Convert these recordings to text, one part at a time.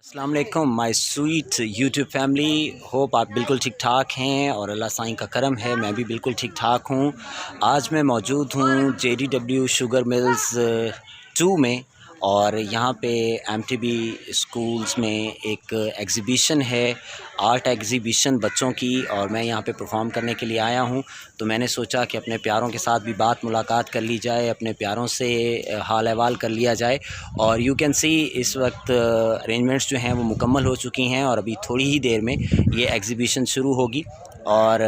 अस्सलाम वालेकुम my sweet YouTube family. Hope आप बिल्कुल ठीक ठाक हैं और अल्लाह साईं का करम है, मैं भी बिल्कुल ठीक ठाक हूँ। आज मैं मौजूद हूँ JDW शुगर मिल्स 2 में और यहाँ पे MTB स्कूल्स में एक एग्ज़िबिशन है, आर्ट एग्ज़िबिशन बच्चों की, और मैं यहाँ पे परफॉर्म करने के लिए आया हूँ। तो मैंने सोचा कि अपने प्यारों के साथ भी बात मुलाकात कर ली जाए, अपने प्यारों से हाल अहवाल कर लिया जाए। और यू कैन सी इस वक्त अरेंजमेंट्स जो हैं वो मुकम्मल हो चुकी हैं और अभी थोड़ी ही देर में ये एग्ज़िबिशन शुरू होगी। और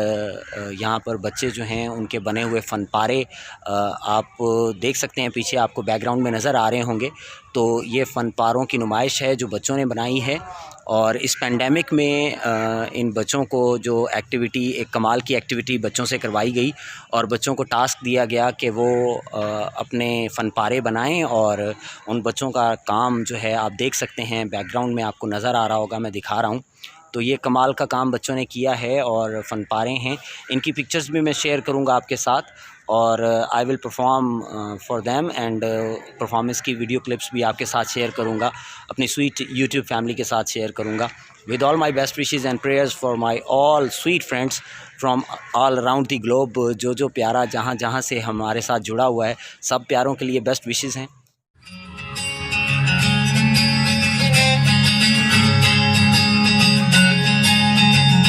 यहाँ पर बच्चे जो हैं उनके बने हुए फ़न पारे आप देख सकते हैं, पीछे आपको बैकग्राउंड में नज़र आ रहे होंगे। तो ये फ़न पारों की नुमाइश है जो बच्चों ने बनाई है। और इस पेंडेमिक में इन बच्चों को जो एक्टिविटी, एक कमाल की एक्टिविटी बच्चों से करवाई गई और बच्चों को टास्क दिया गया कि वो अपने फ़न पारे बनाएँ। और उन बच्चों का काम जो है आप देख सकते हैं, बैकग्राउंड में आपको नज़र आ रहा होगा, मैं दिखा रहा हूँ। तो ये कमाल का काम बच्चों ने किया है और फ़न पारे हैं। इनकी पिक्चर्स भी मैं शेयर करूँगा आपके साथ और I will perform for them and performance की वीडियो क्लिप्स भी आपके साथ शेयर करूँगा, अपनी स्वीट यूट्यूब फैमिली के साथ शेयर करूँगा। With all my best wishes and prayers for my all sweet friends from all around the globe. जो प्यारा जहाँ जहाँ से हमारे साथ जुड़ा हुआ है, सब प्यारों के लिए बेस्ट विशेज़ हैं।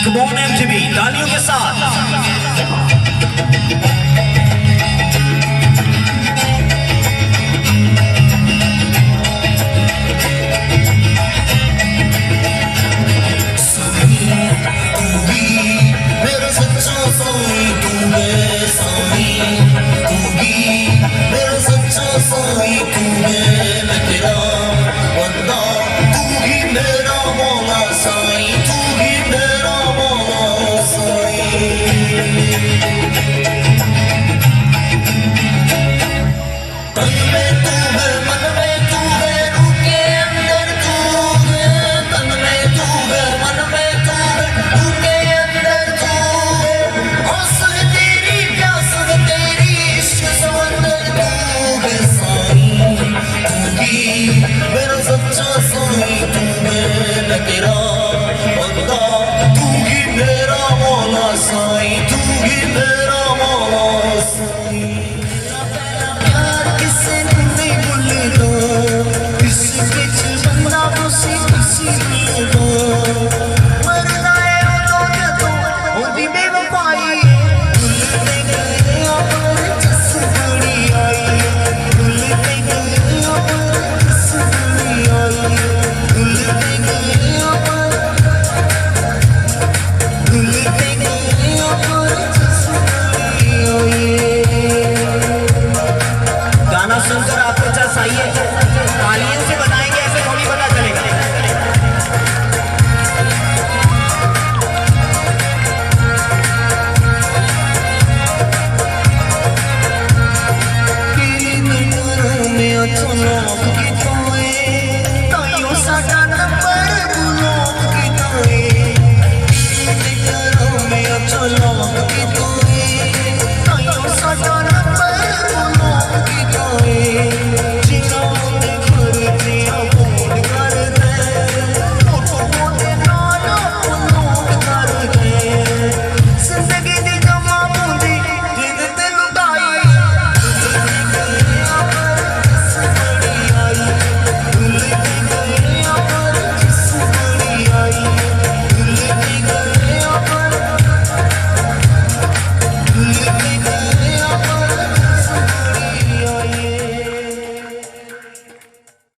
Come on MTV, तालियों के साथ। मेरा सच्चा साईं तू है, साईं तू ही मेरा सच्चा साईं तू है, मैं तेरा बंदा, तू ही मेरा मौला साईं।